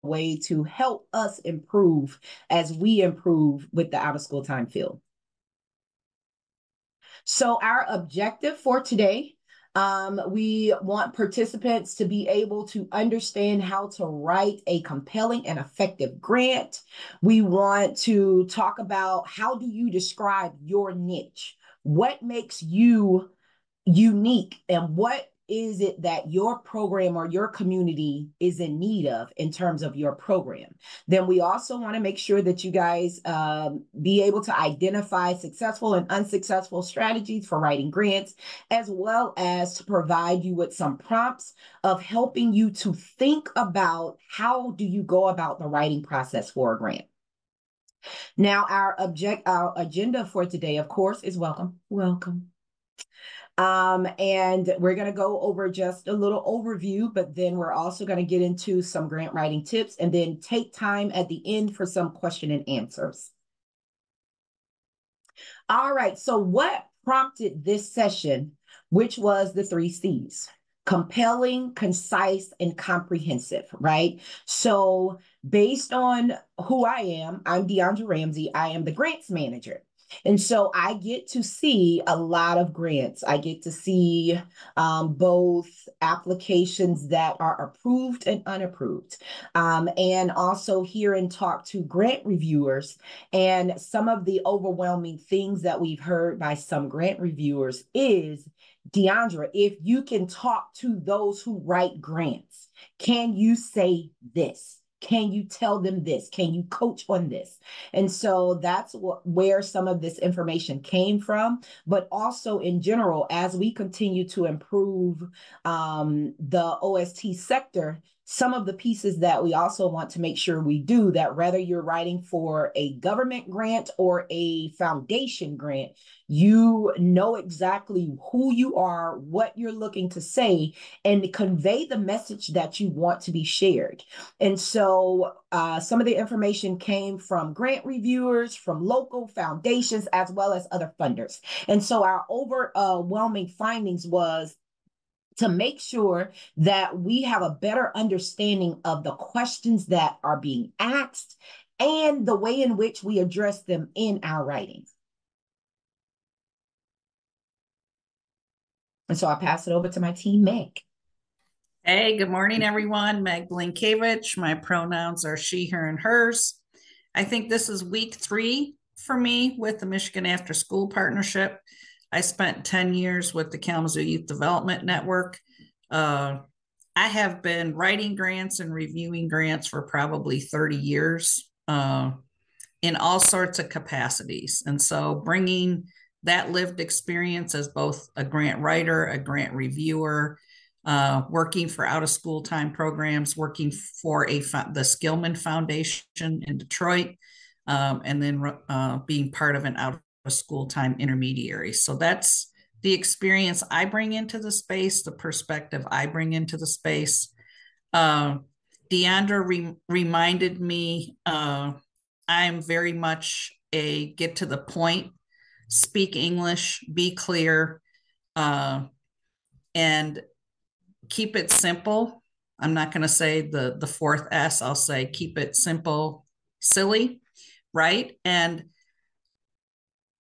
way to help us improve as we improve with the out of school time field. So our objective for today, we want participants to be able to understand how to write a compelling and effective grant. We want to talk about how do you describe your niche? What makes you unique, and what is it that your program or your community is in need of in terms of your program? Then we also want to make sure that you guys be able to identify successful and unsuccessful strategies for writing grants, as well as to provide you with some prompts of helping you to think about how do you go about the writing process for a grant. Now, our agenda for today, of course, is welcome. And we're going to go over just a little overview, but then we're also going to get into some grant writing tips and then take time at the end for some question and answers. All right, so what prompted this session, which was the 3 C's? Compelling, concise, and comprehensive, right? So based on who I am, I'm Deandra Ramsey. I am the grants manager. And so I get to see a lot of grants. I get to see both applications that are approved and unapproved, and also hear and talk to grant reviewers. And some of the overwhelming things that we've heard by some grant reviewers is, Deandra, if you can talk to those who write grants, can you say this? Can you tell them this? Can you coach on this? And so that's where some of this information came from. But also in general, as we continue to improve the OST sector, some of the pieces that we also want to make sure we do, that whether you're writing for a government grant or a foundation grant, you know exactly who you are, what you're looking to say, and convey the message that you want to be shared. And so some of the information came from grant reviewers, from local foundations, as well as other funders. And so our overwhelming findings was to make sure that we have a better understanding of the questions that are being asked and the way in which we address them in our writings. And so I pass it over to my team, Meg. Hey, good morning, everyone. Meg Blinkevich. My pronouns are she, her, and hers. I think this is week 3 for me with the Michigan After School Partnership. I spent 10 years with the Kalamazoo Youth Development Network. I have been writing grants and reviewing grants for probably 30 years in all sorts of capacities. And so bringing that lived experience as both a grant writer, a grant reviewer, working for out-of-school time programs, working for the Skillman Foundation in Detroit, and then being part of an out-of-school time intermediary. So that's the experience I bring into the space, the perspective I bring into the space. Deandra reminded me I'm very much a get to the point, speak English, be clear, and keep it simple. I'm not going to say the 4th S. I'll say keep it simple, silly, right? And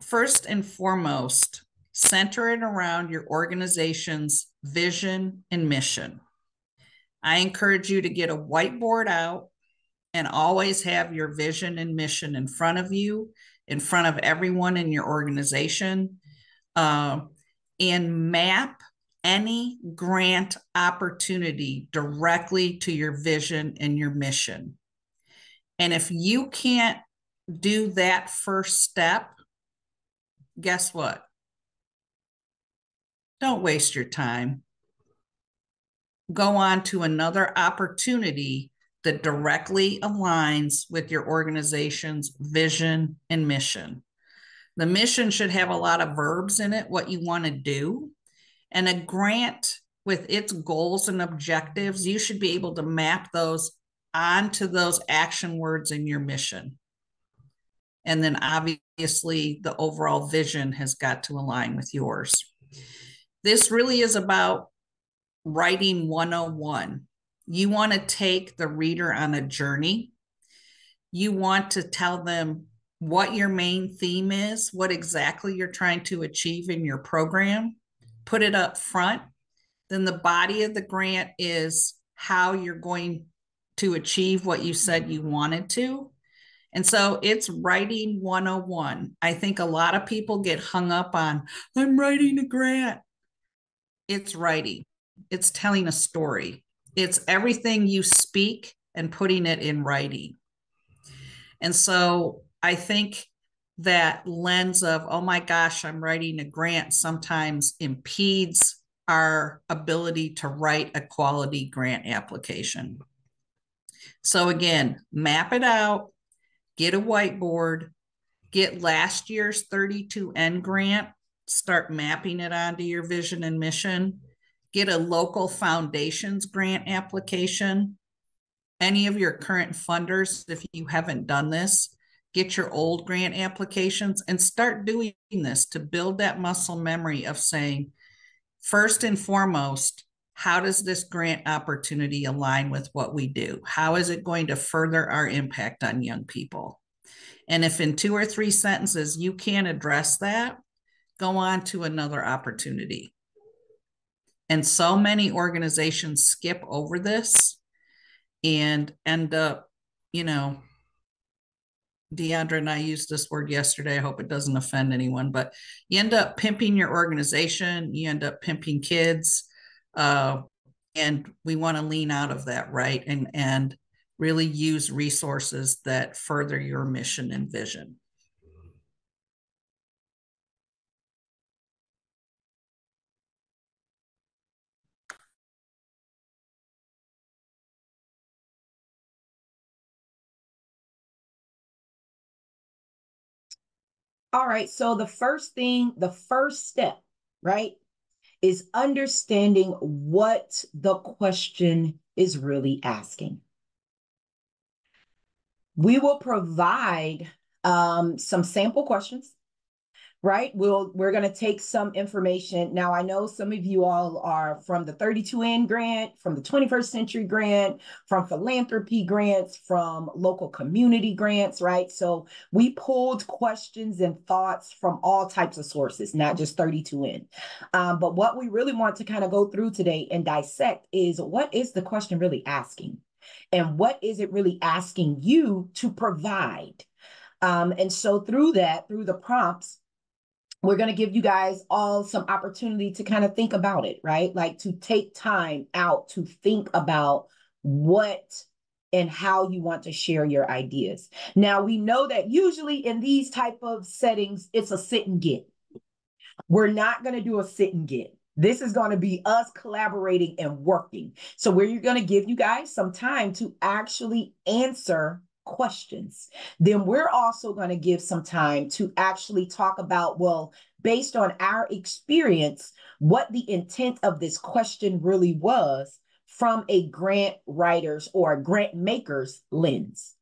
first and foremost, center it around your organization's vision and mission. I encourage you to get a whiteboard out and always have your vision and mission in front of you, in front of everyone in your organization, and map any grant opportunity directly to your vision and your mission. And if you can't do that first step, guess what? Don't waste your time. Go on to another opportunity that directly aligns with your organization's vision and mission. The mission should have a lot of verbs in it, what you want to do. And a grant with its goals and objectives, you should be able to map those onto those action words in your mission. And then obviously the overall vision has got to align with yours. This really is about writing 101. You want to take the reader on a journey. You want to tell them what your main theme is, what exactly you're trying to achieve in your program, put it up front. Then the body of the grant is how you're going to achieve what you said you wanted to. And so it's writing 101. I think a lot of people get hung up on, I'm writing a grant. It's writing, it's telling a story, it's everything you speak and putting it in writing. And so I think that lens of, oh my gosh, I'm writing a grant sometimes impedes our ability to write a quality grant application. So again, map it out, get a whiteboard, get last year's 32N grant, start mapping it onto your vision and mission, get a local foundations grant application, any of your current funders, if you haven't done this, get your old grant applications and start doing this to build that muscle memory of saying, first and foremost, how does this grant opportunity align with what we do? How is it going to further our impact on young people? And if in 2 or 3 sentences you can't address that, go on to another opportunity. And so many organizations skip over this and end up, Deandra and I used this word yesterday. I hope it doesn't offend anyone, but you end up pimping your organization, you end up pimping kids. And we want to lean out of that, right? And really use resources that further your mission and vision. All right. So the first step, right, is understanding what the question is really asking. We will provide some sample questions, right? We're going to take some information. Now, I know some of you all are from the 32N grant, from the 21st Century grant, from philanthropy grants, from local community grants, right? So we pulled questions and thoughts from all types of sources, not just 32N. But what we really want to kind of go through today and dissect is, what is the question really asking? And what is it really asking you to provide? And so through the prompts, we're going to give you guys all some opportunity to kind of think about it, right? Like to take time out to think about what and how you want to share your ideas. Now, we know that usually in these type of settings, it's a sit and get. We're not going to do a sit and get. This is going to be us collaborating and working. So we're going to give you guys some time to actually answer questions. Then we're also going to give some time to actually talk about, well, based on our experience, what the intent of this question really was from a grant writer's or a grant maker's lens.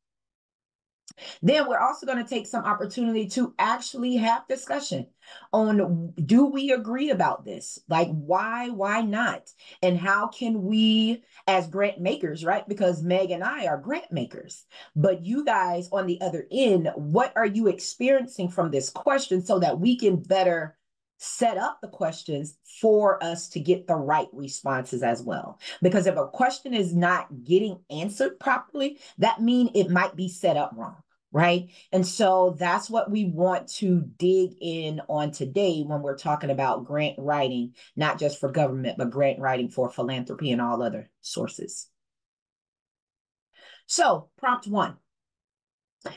Then we're also going to take some opportunity to actually have discussion on, do we agree about this? Like, why not? And how can we, as grant makers, right? Because Meg and I are grant makers, but you guys on the other end, what are you experiencing from this question so that we can better set up the questions for us to get the right responses as well? Because if a question is not getting answered properly, that means it might be set up wrong. Right. And so that's what we want to dig in on today when we're talking about grant writing, not just for government, but grant writing for philanthropy and all other sources. So prompt 1,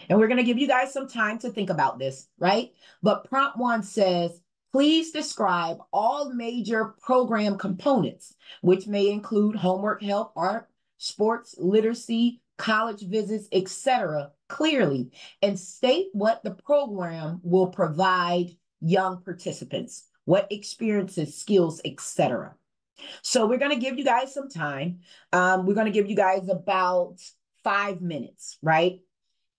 and we're going to give you guys some time to think about this, right? But prompt 1 says, please describe all major program components, which may include homework help, art, sports, literacy, college visits, etc., clearly, and state what the program will provide young participants, what experiences, skills, etc. So we're going to give you guys some time. We're going to give you guys about 5 minutes, right?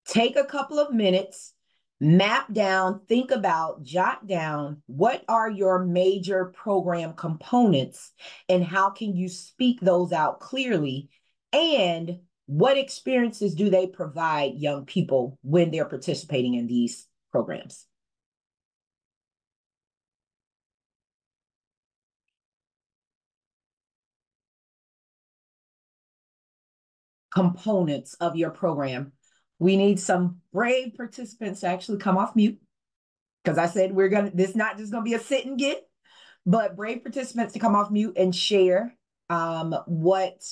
Take a couple of minutes, map down, think about, jot down, what are your major program components and how can you speak those out clearly And what experiences do they provide young people when they're participating in these programs? Components of your program. We need some brave participants to actually come off mute, because I said this is not just gonna be a sit and get, but brave participants to come off mute and share what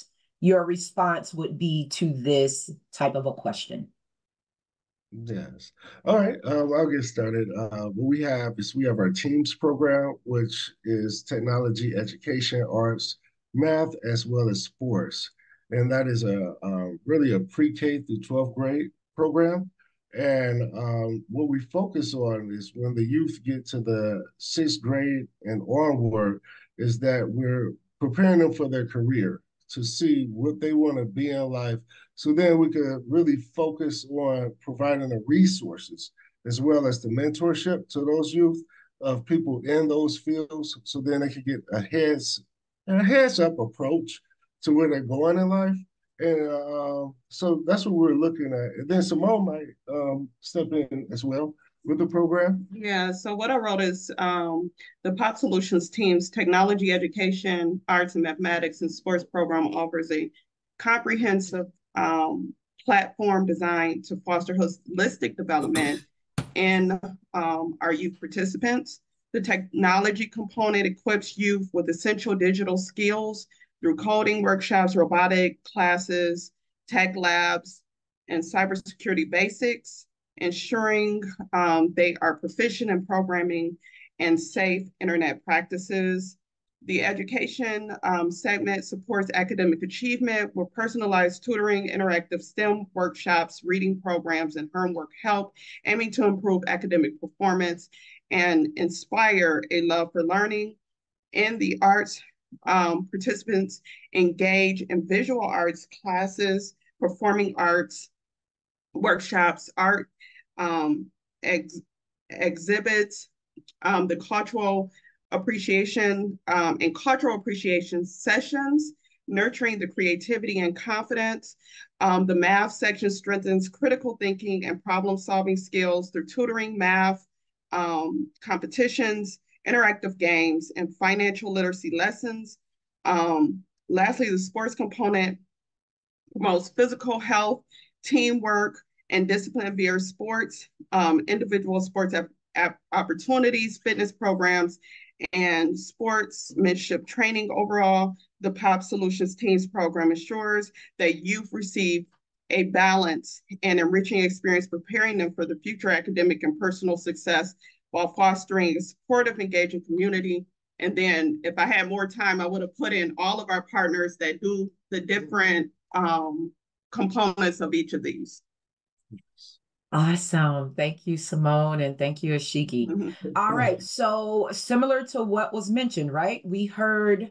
your response would be to this type of a question. Yes. All right. I'll get started. What we have is we have our TEAMS program, which is technology, education, arts, math, as well as sports. And that is really a pre-K through 12th grade program. And what we focus on is when the youth get to the 6th grade and onward, is that we're preparing them for their career to see what they want to be in life, so then we could really focus on providing the resources as well as the mentorship to those youth of people in those fields, so then they can get a heads up approach to where they're going in life. And so that's what we're looking at. And then Simone might step in as well with the program. Yeah, so what I wrote is the Pop Solutions team's technology, education, arts, and mathematics and sports program offers a comprehensive platform designed to foster holistic development in our youth participants. The technology component equips youth with essential digital skills through coding workshops, robotic classes, tech labs, and cybersecurity basics, ensuring they are proficient in programming and safe internet practices. The education segment supports academic achievement with personalized tutoring, interactive STEM workshops, reading programs, and homework help, aiming to improve academic performance and inspire a love for learning. In the arts, participants engage in visual arts classes, performing arts workshops, art exhibits, the cultural appreciation and cultural appreciation sessions, nurturing the creativity and confidence. The math section strengthens critical thinking and problem-solving skills through tutoring, math, competitions, interactive games, and financial literacy lessons. Lastly, the sports component promotes physical health, teamwork, and discipline via sports, individual sports opportunities, fitness programs, and sportsmanship training. Overall, the Pop Solutions Teams program ensures that youth receive a balanced and enriching experience, preparing them for the future academic and personal success while fostering a supportive, engaging community. And then if I had more time, I would have put in all of our partners that do the different components of each of these. Awesome. Thank you, Simone, and thank you, Ashiki. All right. So similar to what was mentioned, right? We heard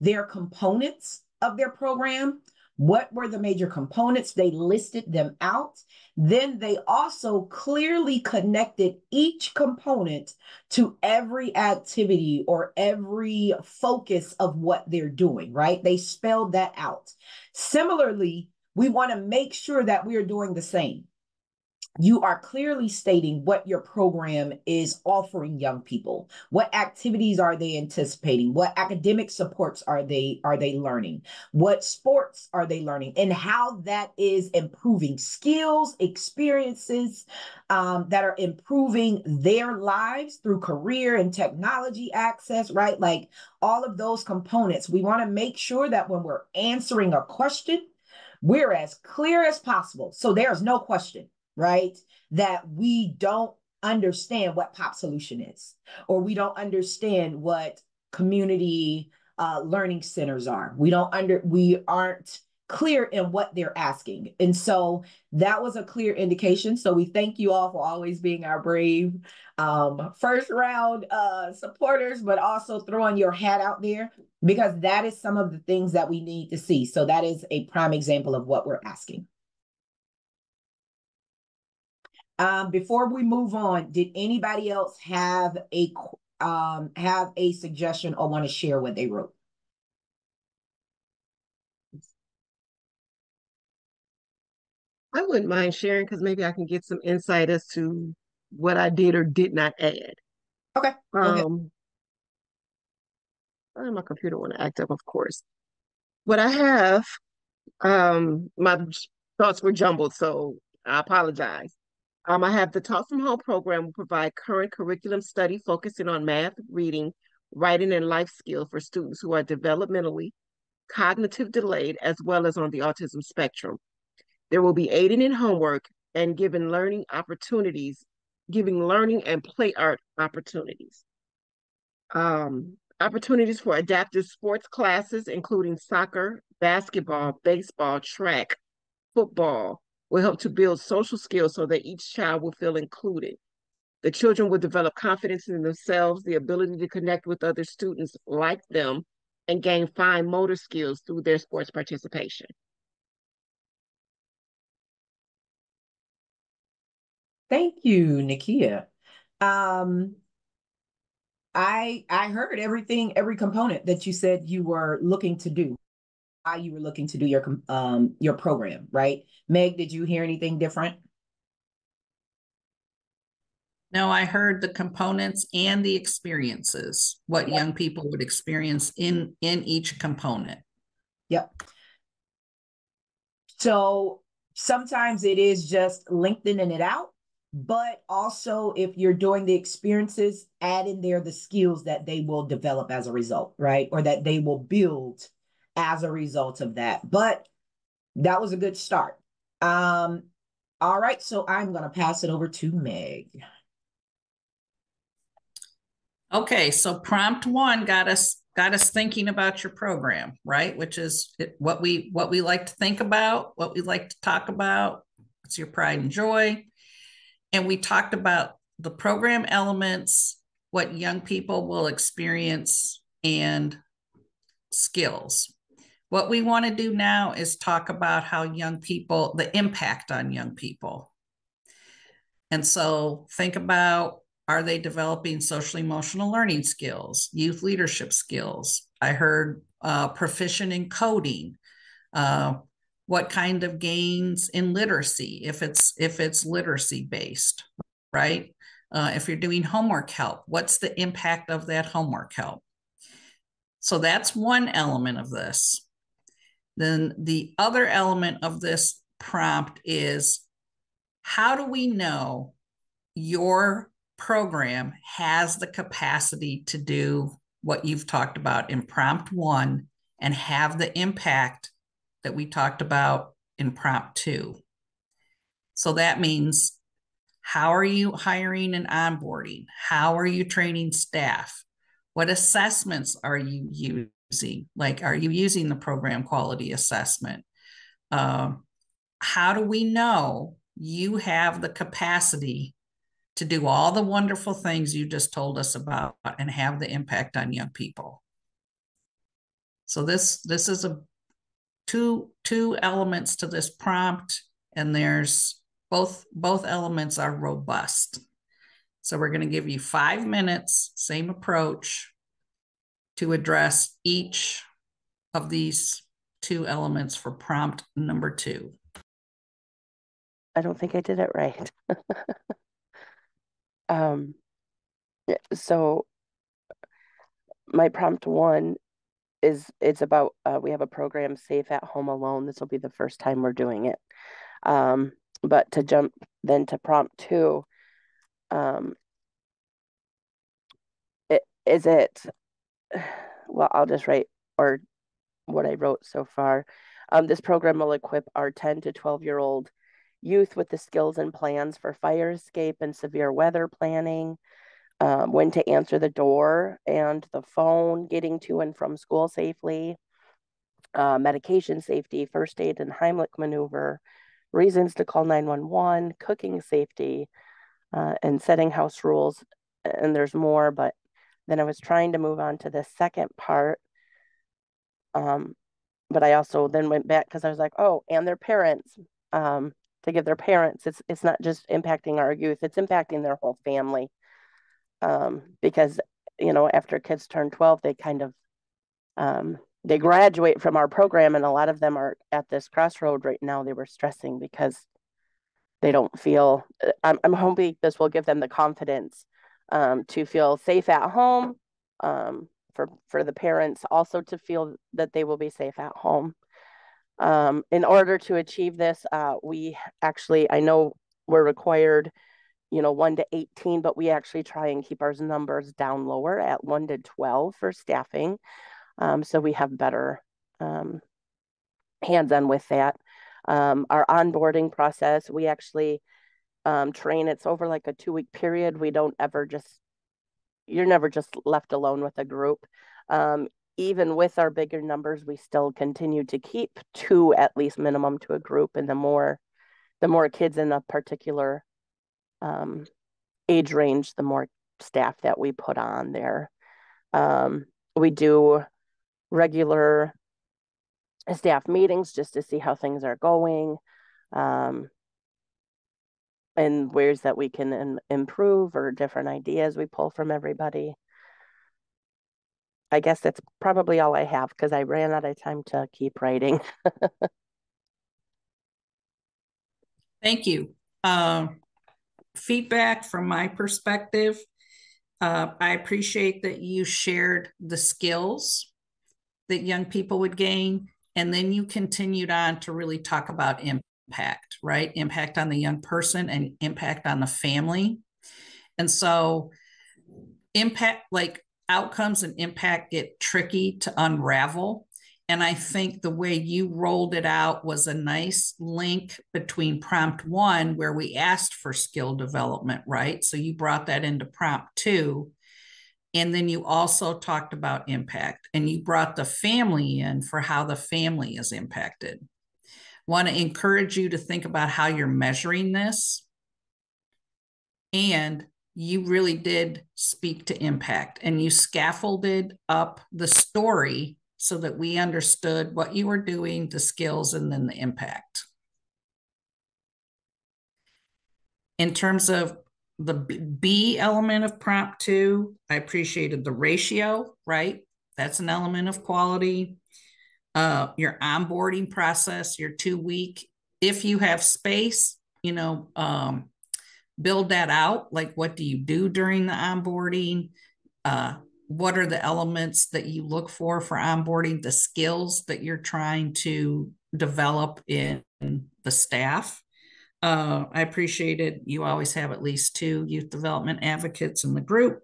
their components of their program. What were the major components? They listed them out. Then they also clearly connected each component to every activity or every focus of what they're doing, right? They spelled that out. Similarly, we want to make sure that we are doing the same. You are clearly stating what your program is offering young people. What activities are they anticipating? What academic supports are they learning? What sports are they learning? And how that is improving skills, experiences that are improving their lives through career and technology access, right? Like all of those components. We want to make sure that when we're answering a question, we're as clear as possible. So there's no question, right? That we don't understand what Pop Solution is, or we don't understand what community learning centers are. We aren't clear in what they're asking. And so that was a clear indication. So we thank you all for always being our brave first round supporters, but also throwing your hat out there, because that is some of the things that we need to see. So that is a prime example of what we're asking. Before we move on, did anybody else have a suggestion or want to share what they wrote? I wouldn't mind sharing because maybe I can get some insight as to what I did or did not add. Okay, go ahead. My computer want to act up, of course. What I have, my thoughts were jumbled, so I apologize. I have the Taught from Home program will provide current curriculum study focusing on math, reading, writing, and life skills for students who are developmentally, cognitive delayed, as well as on the autism spectrum. There will be aiding in homework and giving learning and play art opportunities. Opportunities for adaptive sports classes, including soccer, basketball, baseball, track, football, will help to build social skills so that each child will feel included. The children will develop confidence in themselves, the ability to connect with other students like them, and gain fine motor skills through their sports participation. Thank you, Nakia. I heard every component that you said you were looking to do, how you were looking to do your program, right? Meg, did you hear anything different? No, I heard the components and the experiences, what young people would experience in each component. Yep. So sometimes it is just lengthening it out, but also if you're doing the experiences, add in there the skills that they will develop as a result, right? Or that they will build as a result of that. But that was a good start. All right, so I'm going to pass it over to Meg. Okay, so prompt 1 got us thinking about your program, right? Which is what we like to think about, what we like to talk about. It's your pride and joy. And we talked about the program elements, what young people will experience, and skills. What we want to do now is talk about how young people, the impact on young people. And so think about, are they developing social emotional learning skills, youth leadership skills? I heard proficient in coding. What kind of gains in literacy, if it's literacy based, right? If you're doing homework help, what's the impact of that homework help? So that's one element of this. Then the other element of this prompt is, how do we know your program has the capacity to do what you've talked about in prompt 1 and have the impact that we talked about in prompt 2? So that means, how are you hiring and onboarding? How are you training staff? What assessments are you using? Like, are you using the program quality assessment? How do we know you have the capacity to do all the wonderful things you just told us about and have the impact on young people? So this is two elements to this prompt, and there's both elements are robust. So we're going to give you 5 minutes, same approach, to address each of these 2 elements for prompt number 2. I don't think I did it right. So my prompt 1 is, it's about, we have a program, Safe at Home Alone. This will be the first time we're doing it. But to jump then to prompt 2, well, I'll just write, or what I wrote so far. This program will equip our 10 to 12-year-old youth with the skills and plans for fire escape and severe weather planning, when to answer the door and the phone, getting to and from school safely, medication safety, first aid and Heimlich maneuver, reasons to call 911, cooking safety, and setting house rules. And there's more, but then I was trying to move on to the second part. But I also then went back because I was like, oh, and their parents, to give their parents, it's not just impacting our youth, it's impacting their whole family. Because, after kids turn 12, they kind of, they graduate from our program, and a lot of them are at this crossroad right now. They were stressing because they don't feel, I'm hoping this will give them the confidence to feel safe at home, for the parents also to feel that they will be safe at home. In order to achieve this, we actually, I know we're required, 1 to 18, but we actually try and keep our numbers down lower at 1 to 12 for staffing. So we have better hands-on with that. Our onboarding process, we actually train, it's over like a 2-week period. We don't ever you're never just left alone with a group. Even with our bigger numbers, we still continue to keep 2 at least minimum to a group. And the more kids in a particular age range, the more staff that we put on there. We do regular staff meetings just to see how things are going, and ways that we can improve, or different ideas we pull from everybody. I guess that's probably all I have because I ran out of time to keep writing. Thank you. Feedback from my perspective, I appreciate that you shared the skills that young people would gain, and then you continued on to really talk about impact, right? Impact on the young person and impact on the family. And so impact, like outcomes and impact, get tricky to unravel. And I think the way you rolled it out was a nice link between prompt 1, where we asked for skill development, right? So you brought that into prompt 2. And then you also talked about impact, and you brought the family in for how the family is impacted. Want to encourage you to think about how you're measuring this. And you really did speak to impact, and you scaffolded up the story so that we understood what you were doing, the skills, and then the impact. In terms of the B element of prompt 2, I appreciated the ratio, right? That's an element of quality. Your onboarding process, your 2-week, if you have space, build that out. Like, what do you do during the onboarding? What are the elements that you look for onboarding, the skills that you're trying to develop in the staff? I appreciated you always have at least 2 youth development advocates in the group,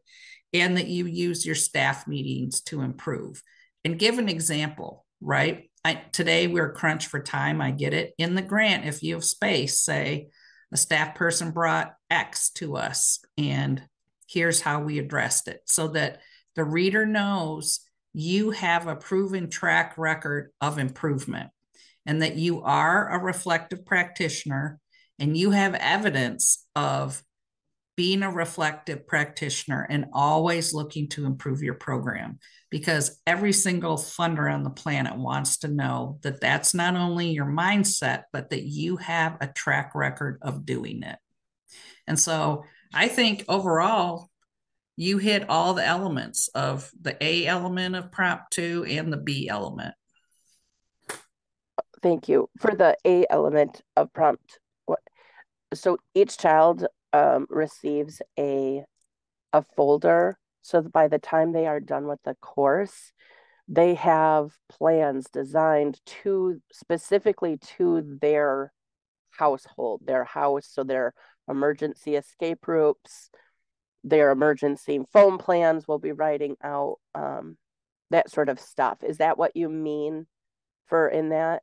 and that you use your staff meetings to improve. And give an example, right? Today we're crunched for time. I get it. In the grant, if you have space, say a staff person brought X to us, and here's how we addressed it, so that the reader knows you have a proven track record of improvement, and that you are a reflective practitioner, and you have evidence of being a reflective practitioner and always looking to improve your program, because every single funder on the planet wants to know that that's not only your mindset, but that you have a track record of doing it. And so I think overall, you hit all the elements of the A element of prompt 2 and the B element. Thank you. For the A element of prompt, so each child receives a folder, so that by the time they are done with the course, they have plans designed specifically to their household, their house. So their emergency escape routes, their emergency phone plans will be writing out, that sort of stuff. Is that what you mean in that?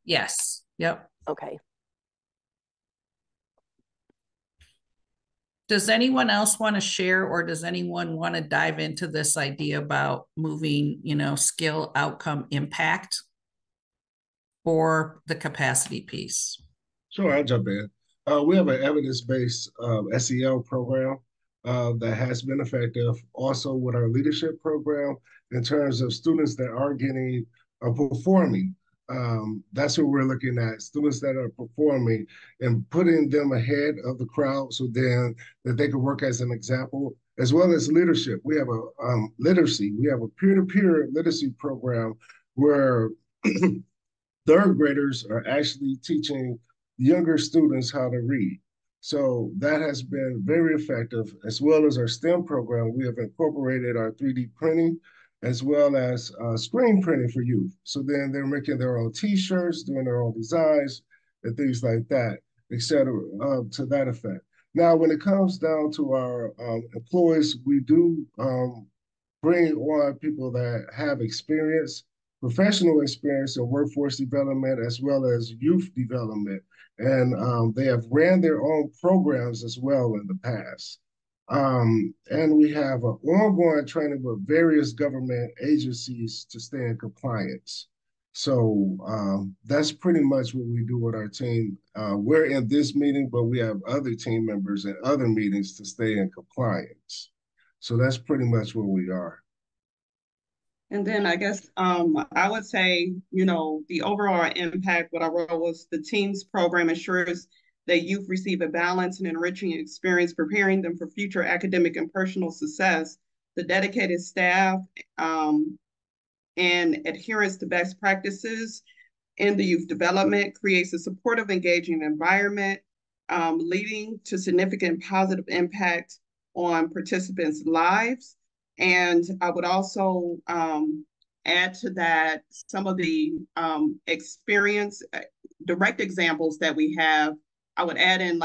Yes. Yep. Okay. Does anyone else want to share, or does anyone want to dive into this idea about moving, skill, outcome, impact, or the capacity piece? Sure, I'll jump in. We have an evidence-based SEL program that has been effective. Also, with our leadership program, in terms of students that are getting performing, that's what we're looking at, students that are performing and putting them ahead of the crowd, so then that they can work as an example, as well as leadership. We have a literacy. We have a peer-to-peer literacy program where third graders are actually teaching younger students how to read. So that has been very effective, as well as our STEM program. We have incorporated our 3D printing as well as screen printing for youth. So then they're making their own T-shirts, doing their own designs, and things like that, et cetera, to that effect. Now, when it comes down to our employees, we do bring on people that have experience, professional experience in workforce development as well as youth development. And they have ran their own programs as well in the past. And we have an ongoing training with various government agencies to stay in compliance. So that's pretty much what we do with our team. We're in this meeting, but we have other team members in other meetings to stay in compliance. So that's pretty much where we are. And then I guess I would say, the overall impact, what I wrote was the TEAMS program ensures that youth receive a balanced and enriching experience, preparing them for future academic and personal success. The dedicated staff and adherence to best practices in the youth development creates a supportive, engaging environment, leading to significant positive impact on participants' lives. And I would also add to that some of the experience, direct examples that we have. I would add in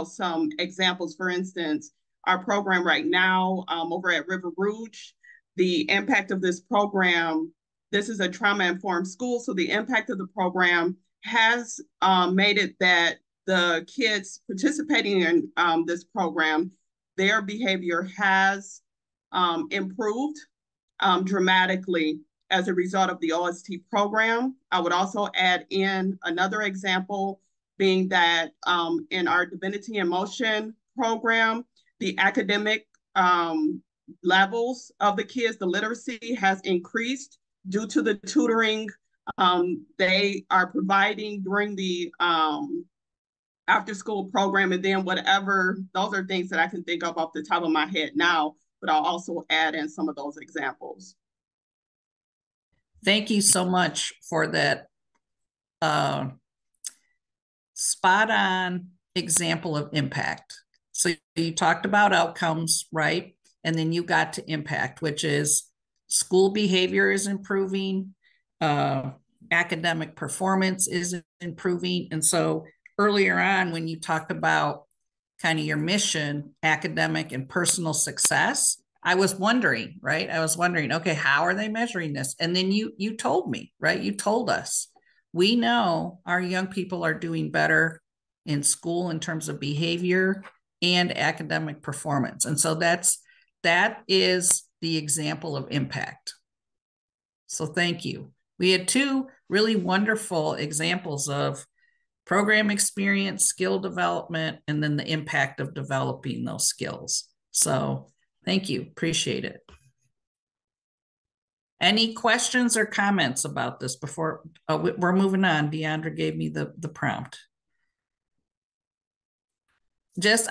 some examples. For instance, our program right now over at River Rouge, the impact of this program, this is a trauma-informed school, so the impact of the program has made it that the kids participating in this program, their behavior has improved dramatically as a result of the OST program. I would also add in another example being that in our Divinity in Motion program, the academic levels of the kids, the literacy has increased due to the tutoring they are providing during the after school program. And then whatever, those are things that I can think of off the top of my head now, but I'll also add in some of those examples. Thank you so much for that spot on example of impact. So you talked about outcomes, right? And then you got to impact, which is school behavior is improving, academic performance is improving. And so earlier on, when you talked about kind of your mission, academic and personal success, I was wondering, right? I was wondering, okay, how are they measuring this? And then you told me, right? You told us, we know our young people are doing better in school in terms of behavior and academic performance. And so that is the example of impact. So thank you. We had two really wonderful examples of program experience, skill development, and then the impact of developing those skills. So thank you, appreciate it. Any questions or comments about this before we're moving on? Deandra gave me the prompt. I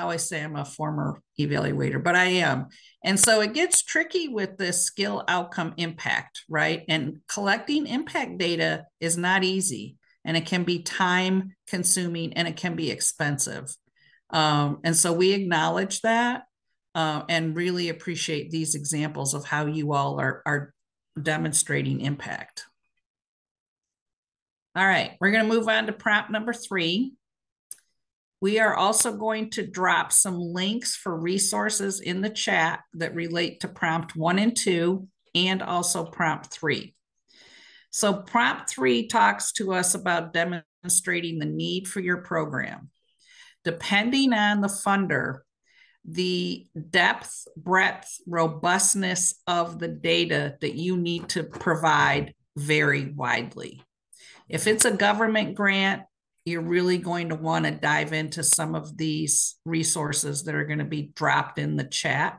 always say I'm a former evaluator, but I am. And so it gets tricky with this skill outcome impact, right? And collecting impact data is not easy, and it can be time consuming and it can be expensive. And so we acknowledge that and really appreciate these examples of how you all are demonstrating impact. All right, we're going to move on to prompt number 3. We are also going to drop some links for resources in the chat that relate to prompt 1 and 2 and also prompt 3. So prompt 3 talks to us about demonstrating the need for your program. Depending on the funder, the depth, breadth, robustness of the data that you need to provide vary widely. If it's a government grant, you're really going to want to dive into some of these resources that are going to be dropped in the chat.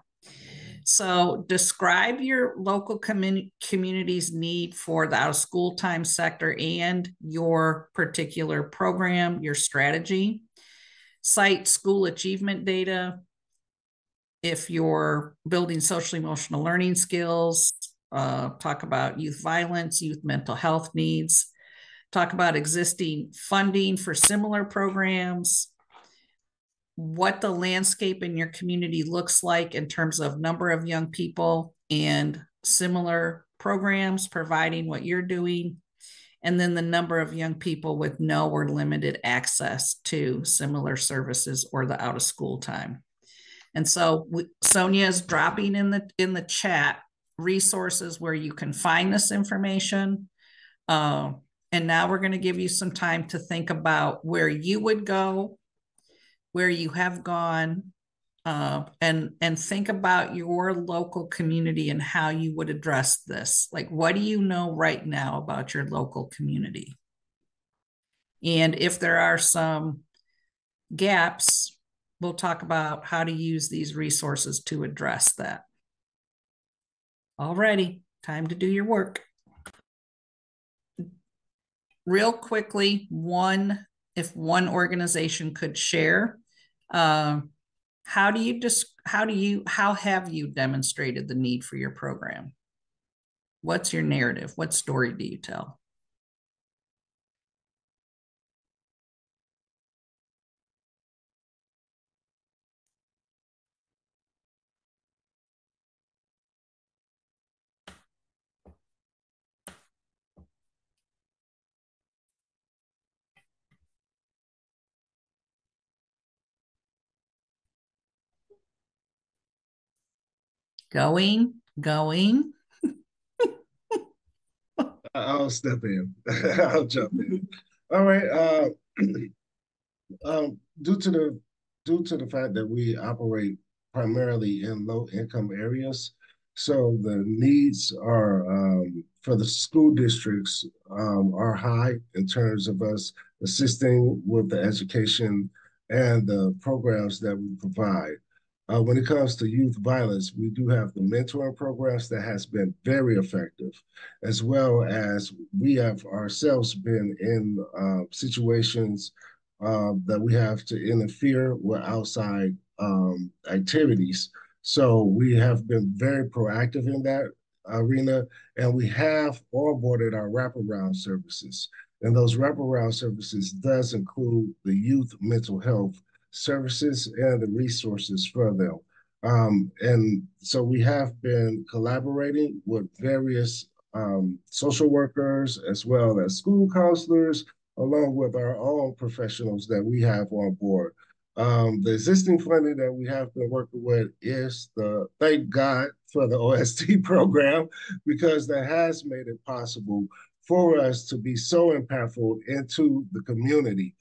So describe your local community's need for the out-of-school time sector and your particular program, your strategy. Cite school achievement data. If you're building social emotional learning skills, talk about youth violence, youth mental health needs. talk about existing funding for similar programs, what the landscape in your community looks like in terms of number of young people and similar programs providing what you're doing, and then the number of young people with no or limited access to similar services or the out of school time. And so Sonia is dropping in the chat resources where you can find this information. And now we're going to give you some time to think about where you would go, where you have gone, and think about your local community and how you would address this. Like, what do you know right now about your local community? And if there are some gaps, we'll talk about how to use these resources to address that. Alrighty, time to do your work. Real quickly, if one organization could share, how have you demonstrated the need for your program? What's your narrative? What story do you tell? Going. I'll step in. I'll jump in. All right. Due to the fact that we operate primarily in low income areas, so the needs are for the school districts are high in terms of us assisting with the education and the programs that we provide. When it comes to youth violence, we do have the mentoring programs that has been very effective, as well as we have ourselves been in situations that we have to interfere with outside activities. So we have been very proactive in that arena, and we have onboarded our wraparound services. And those wraparound services does include the youth mental health services and the resources for them. And so we have been collaborating with various social workers as well as school counselors, along with our own professionals that we have on board. The existing funding that we have been working with is thank God for the OST program, because that has made it possible for us to be so impactful into the community.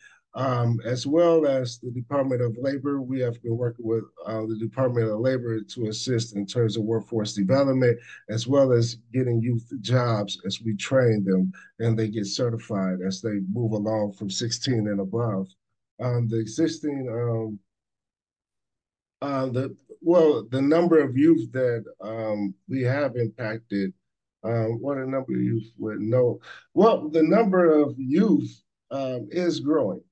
As well as the Department of Labor, we have been working with the Department of Labor to assist in terms of workforce development, as well as getting youth jobs as we train them and they get certified as they move along from 16 and above. The existing, the number of youth that we have impacted, what a number of youth would know. Well, the number of youth is growing.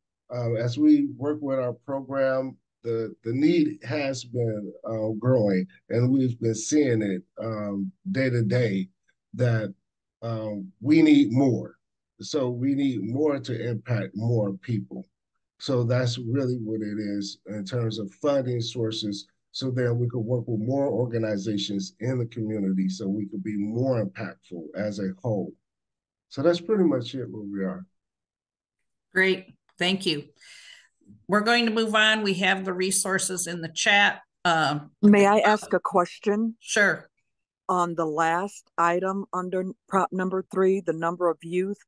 As we work with our program, the need has been growing, and we've been seeing it day to day that we need more. So we need more to impact more people. So that's really what it is in terms of funding sources, so that we could work with more organizations in the community so we could be more impactful as a whole. So that's pretty much it where we are. Great. Thank you. We're going to move on. We have the resources in the chat. May I ask a question? Sure. On the last item under prop number 3, the number of youth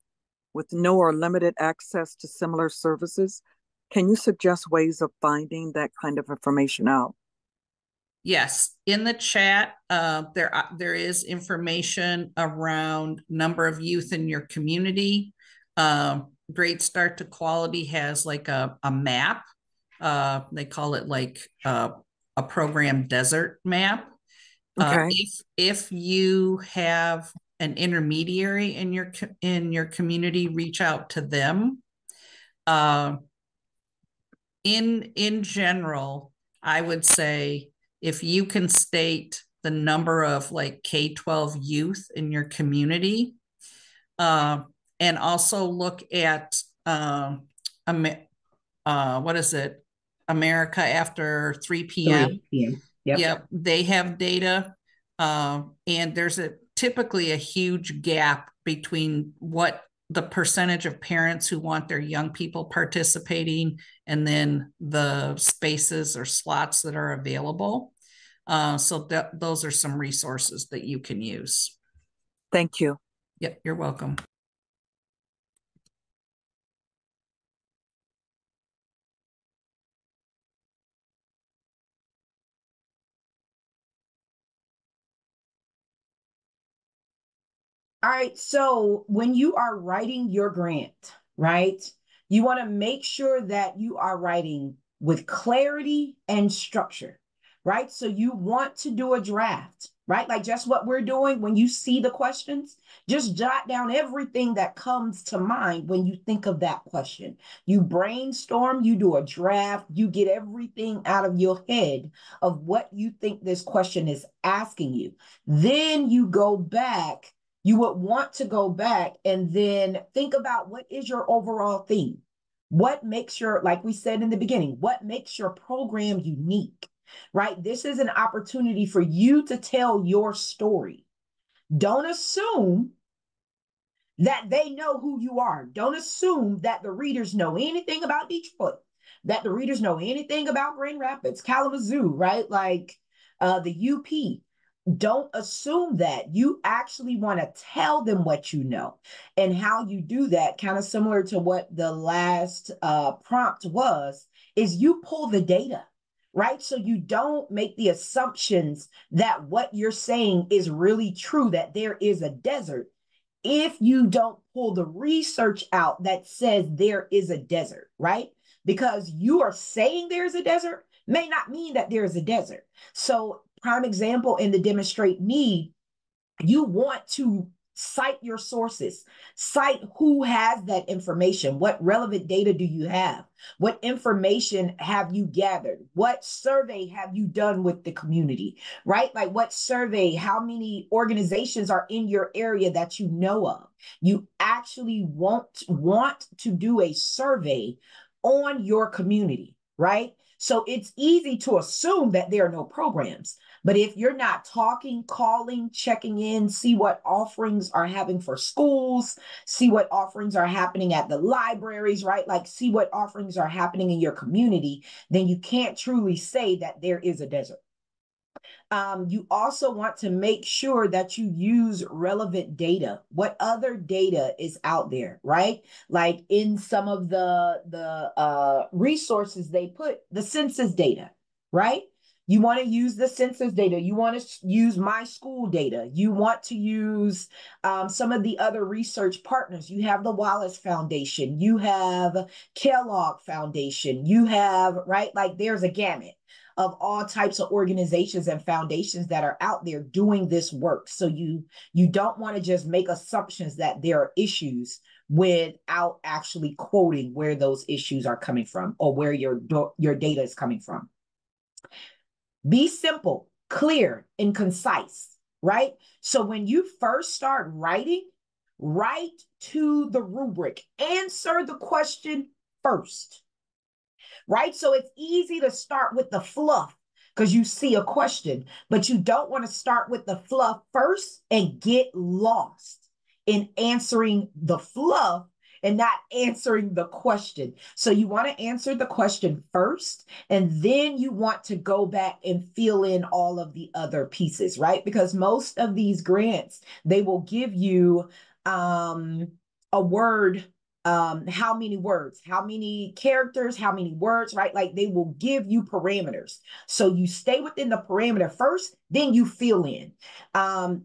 with no or limited access to similar services, can you suggest ways of finding that kind of information out? Yes, in the chat, there is information around number of youth in your community. Great Start to Quality has like a map. They call it like a program desert map. Okay. If you have an intermediary in your community, reach out to them. In general, I would say if you can state the number of like K-12 youth in your community, and also look at what is it? America After 3 p.m. 3 p.m. Yep. Yep, they have data, and there's typically a huge gap between what the percentage of parents who want their young people participating and then the spaces or slots that are available. So those are some resources that you can use. Thank you. Yep, you're welcome. All right, so when you are writing your grant, right, you want to make sure that you are writing with clarity and structure, right? So you want to do a draft, right? Like just what we're doing when you see the questions, just jot down everything that comes to mind when you think of that question. You brainstorm, you do a draft, you get everything out of your head of what you think this question is asking you. Then you go back. You would want to go back and then think about what is your overall theme? What makes your, like we said in the beginning, what makes your program unique, right? This is an opportunity for you to tell your story. Don't assume that they know who you are. Don't assume that the readers know anything about Detroit, that the readers know anything about Grand Rapids, Kalamazoo, right? Like the UP. Don't assume that. You actually want to tell them what you know. And how you do that, kind of similar to what the last prompt was, is you pull the data, right? So you don't make the assumptions that what you're saying is really true, that there is a desert, if you don't pull the research out that says there is a desert, right? Because you are saying there's a desert may not mean that there's a desert. So prime example in the demonstrate need, you want to cite your sources, cite who has that information, what relevant data do you have, what information have you gathered, what survey have you done with the community, right? Like what survey, how many organizations are in your area that you know of. You actually want to do a survey on your community, right? So it's easy to assume that there are no programs. But if you're not talking, calling, checking in, see what offerings are having for schools, see what offerings are happening at the libraries, right? Like see what offerings are happening in your community, then you can't truly say that there is a desert. You also want to make sure that you use relevant data. What other data is out there, right? Like in some of the resources they put, the census data, right? You want to use the census data. You want to use my school data. You want to use some of the other research partners. You have the Wallace Foundation. You have Kellogg Foundation. You have, right? Like there's a gamut of all types of organizations and foundations that are out there doing this work. So you don't want to just make assumptions that there are issues without actually quoting where those issues are coming from or where your data is coming from. Be simple, clear, and concise, right? So when you first start writing, write to the rubric. Answer the question first, right? So it's easy to start with the fluff because you see a question, but you don't want to start with the fluff first and get lost in answering the fluff and not answering the question. So you want to answer the question first, and then you want to go back and fill in all of the other pieces, right? Because most of these grants, they will give you a word, how many words, how many characters, how many words, right? Like they will give you parameters. So you stay within the parameter first, then you fill in.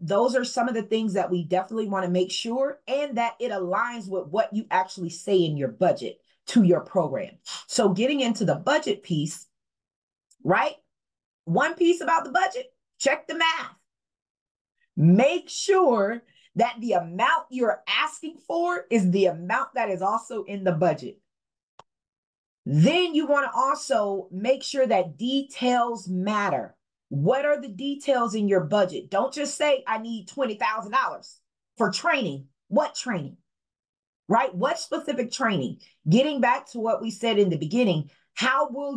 Those are some of the things that we definitely want to make sure, and that it aligns with what you actually say in your budget to your program. So getting into the budget piece, right? One piece about the budget, check the math. Make sure that the amount you're asking for is the amount that is also in the budget. Then you want to also make sure that details matter. What are the details in your budget? Don't just say, I need $20,000 for training. What training? right? What specific training? Getting back to what we said in the beginning, how will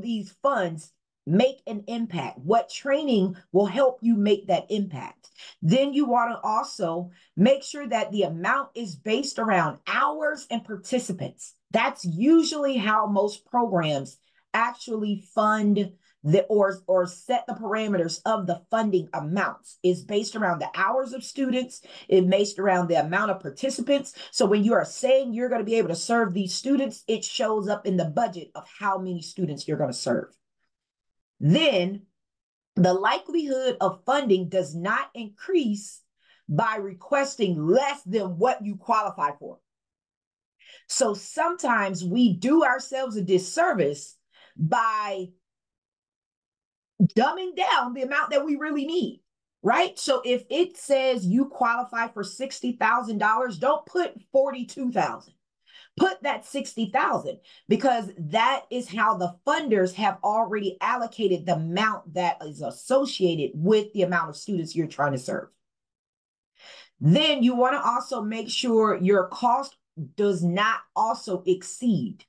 these funds make an impact? What training will help you make that impact? Then you want to also make sure that the amount is based around hours and participants. That's usually how most programs actually fund or set the parameters of the funding amounts. Is based around the hours of students, it's based around the amount of participants. So when you are saying you're going to be able to serve these students, it shows up in the budget of how many students you're going to serve. Then the likelihood of funding does not increase by requesting less than what you qualify for. So sometimes we do ourselves a disservice by dumbing down the amount that we really need, right? So if it says you qualify for $60,000, don't put 42,000. Put that 60,000, because that is how the funders have already allocated the amount that is associated with the amount of students you're trying to serve. Then you want to also make sure your cost does not also exceed.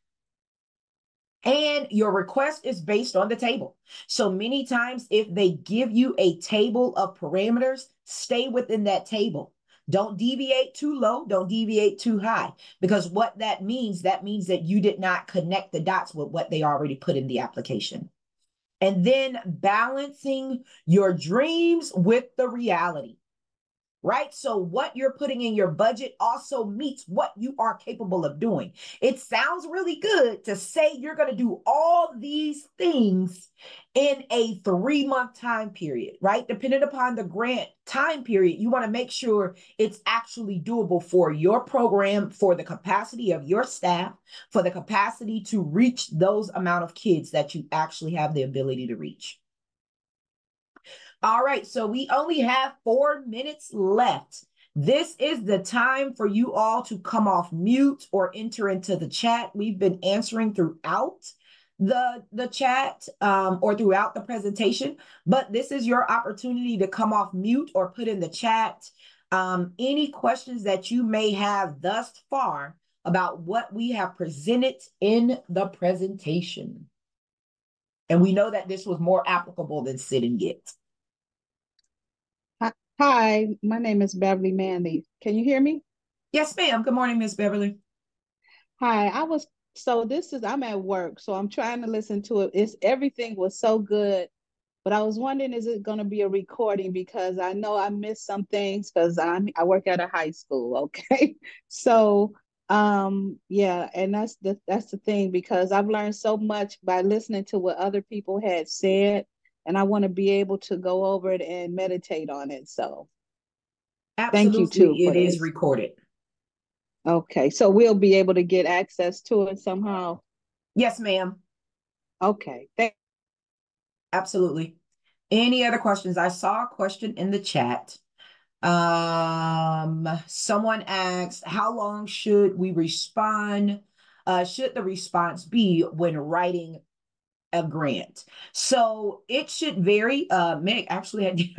And your request is based on the table. So many times, if they give you a table of parameters, stay within that table. Don't deviate too low. Don't deviate too high. Because what that means that you did not connect the dots with what they already put in the application. And then balancing your dreams with the reality. Right? So what you're putting in your budget also meets what you are capable of doing. It sounds really good to say you're going to do all these things in a 3-month time period, right? Depending upon the grant time period, you want to make sure it's actually doable for your program, for the capacity of your staff, for the capacity to reach those amount of kids that you actually have the ability to reach. All right, so we only have 4 minutes left. This is the time for you all to come off mute or enter into the chat. We've been answering throughout the chat or throughout the presentation, but this is your opportunity to come off mute or put in the chat any questions that you may have thus far about what we have presented in the presentation. And we know that this was more applicable than sit and get. Hi, my name is Beverly Manley. Can you hear me? Yes, ma'am. Good morning, Miss Beverly. Hi, I'm at work, so I'm trying to listen to it. Everything was so good, but I was wondering, is it going to be a recording? Because I know I missed some things because I work at a high school, okay? So, yeah, and that's the thing, because I've learned so much by listening to what other people had said. And I want to be able to go over it and meditate on it. So absolutely, thank you too. It is recorded. Okay, so we'll be able to get access to it somehow. Yes, ma'am. Okay, absolutely. Any other questions? I saw a question in the chat. Someone asked, how long should we respond? Should the response be when writing a grant? So it should vary. Meg, actually,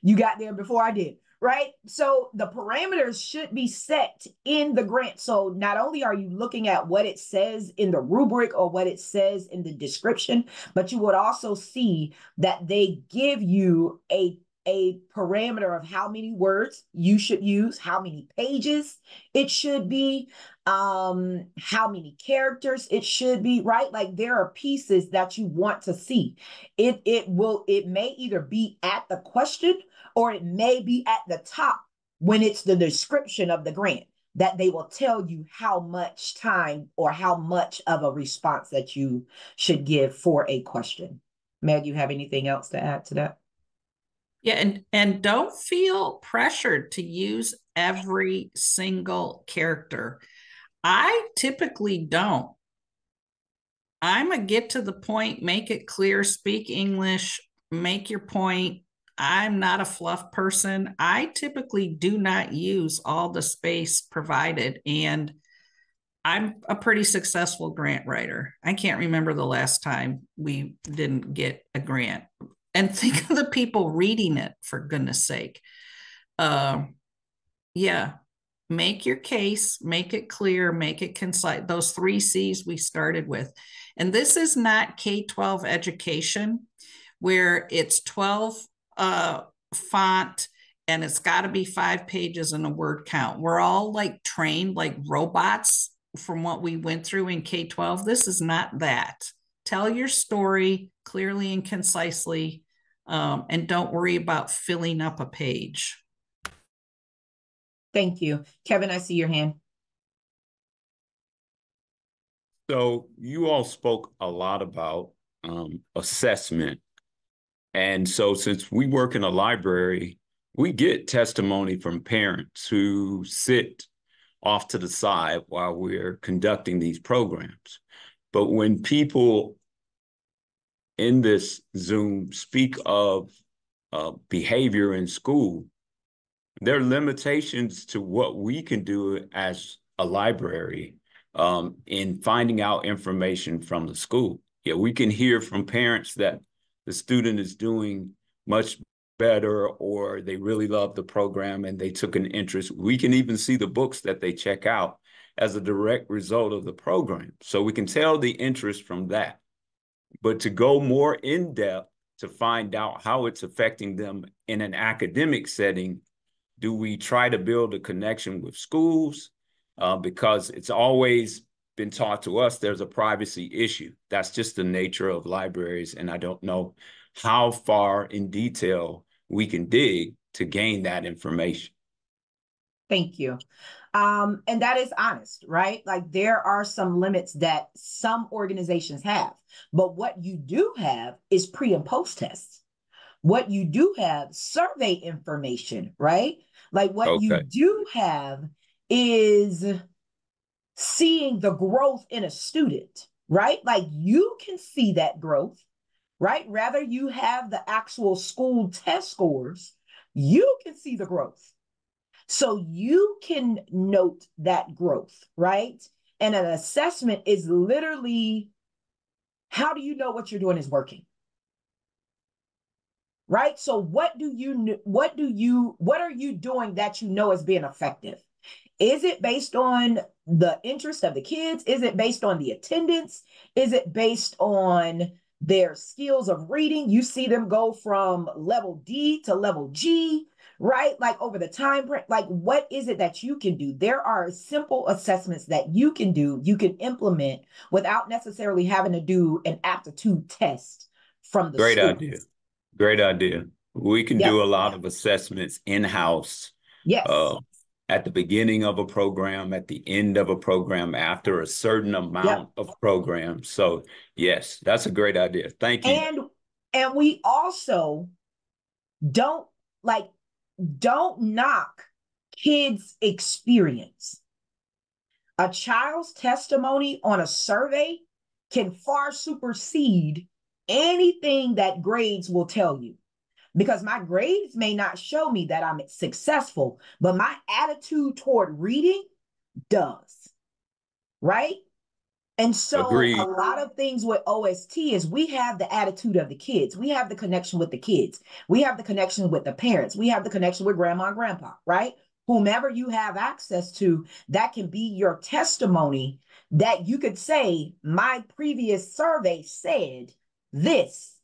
you got there before I did, right? So the parameters should be set in the grant. So not only are you looking at what it says in the rubric or what it says in the description, but you would also see that they give you a parameter of how many words you should use, how many pages it should be, how many characters it should be, right? Like there are pieces that you want to see. It may either be at the question or it may be at the top when it's the description of the grant, that they will tell you how much time or how much of a response that you should give for a question. Meg, you have anything else to add to that? Yeah, and don't feel pressured to use every single character. I typically don't. I'm a get to the point, make it clear, speak English, make your point. I'm not a fluff person. I typically do not use all the space provided, and I'm a pretty successful grant writer. I can't remember the last time we didn't get a grant. And think of the people reading it, for goodness sake. Yeah, make your case, make it clear, make it concise. Those 3 C's we started with. And this is not K-12 education where it's 12 font and it's got to be 5 pages and a word count. We're all like trained like robots from what we went through in K-12. This is not that. Tell your story clearly and concisely, and don't worry about filling up a page. Thank you. Kevin, I see your hand. So you all spoke a lot about assessment. And so since we work in a library, we get testimony from parents who sit off to the side while we're conducting these programs. But when people in this Zoom speak of behavior in school, there are limitations to what we can do as a library in finding out information from the school. Yeah, we can hear from parents that the student is doing much better, or they really love the program and they took an interest. We can even see the books that they check out as a direct result of the program. So we can tell the interest from that. But to go more in depth to find out how it's affecting them in an academic setting, do we try to build a connection with schools? Because it's always been taught to us there's a privacy issue. That's just the nature of libraries. And I don't know how far in detail we can dig to gain that information. Thank you. And that is honest, right? Like there are some limits that some organizations have, but what you do have is pre and post tests. What you do have survey information, right? Like what you do have is seeing the growth in a student, right? Like you can see that growth, right? Rather you have the actual school test scores, you can see the growth. So you can note that growth, right? And an assessment is literally, how do you know what you're doing is working? Right? So what are you doing that you know is being effective? Is it based on the interest of the kids? Is it based on the attendance? Is it based on their skills of reading? You see them go from level D to level G, right? Like over the time, like what is it that you can do? There are simple assessments that you can do, you can implement without necessarily having to do an aptitude test from the Great school. idea. Great idea. We can do a lot of assessments in-house. Yes. At the beginning of a program, at the end of a program, after a certain amount of programs. So yes, that's a great idea. Thank you. And we also don't knock kids' experience. A child's testimony on a survey can far supersede anything that grades will tell you. Because my grades may not show me that I'm successful, but my attitude toward reading does, right? And so Agreed. A lot of things with OST is we have the attitude of the kids. We have the connection with the kids. We have the connection with the parents. We have the connection with grandma and grandpa, right? Whomever you have access to, that can be your testimony that you could say, my previous survey said this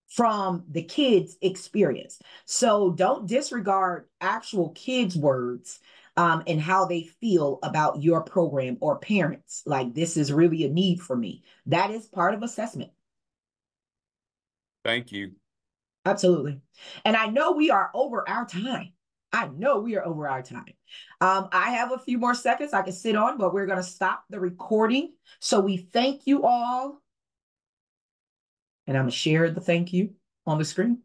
from the kids' experience. So don't disregard actual kids' words and how they feel about your program, or parents. Like, this is really a need for me. That is part of assessment. Thank you. Absolutely. And I know we are over our time. I have a few more seconds I can sit on, but we're going to stop the recording. So we thank you all. And I'm going to share the thank you on the screen.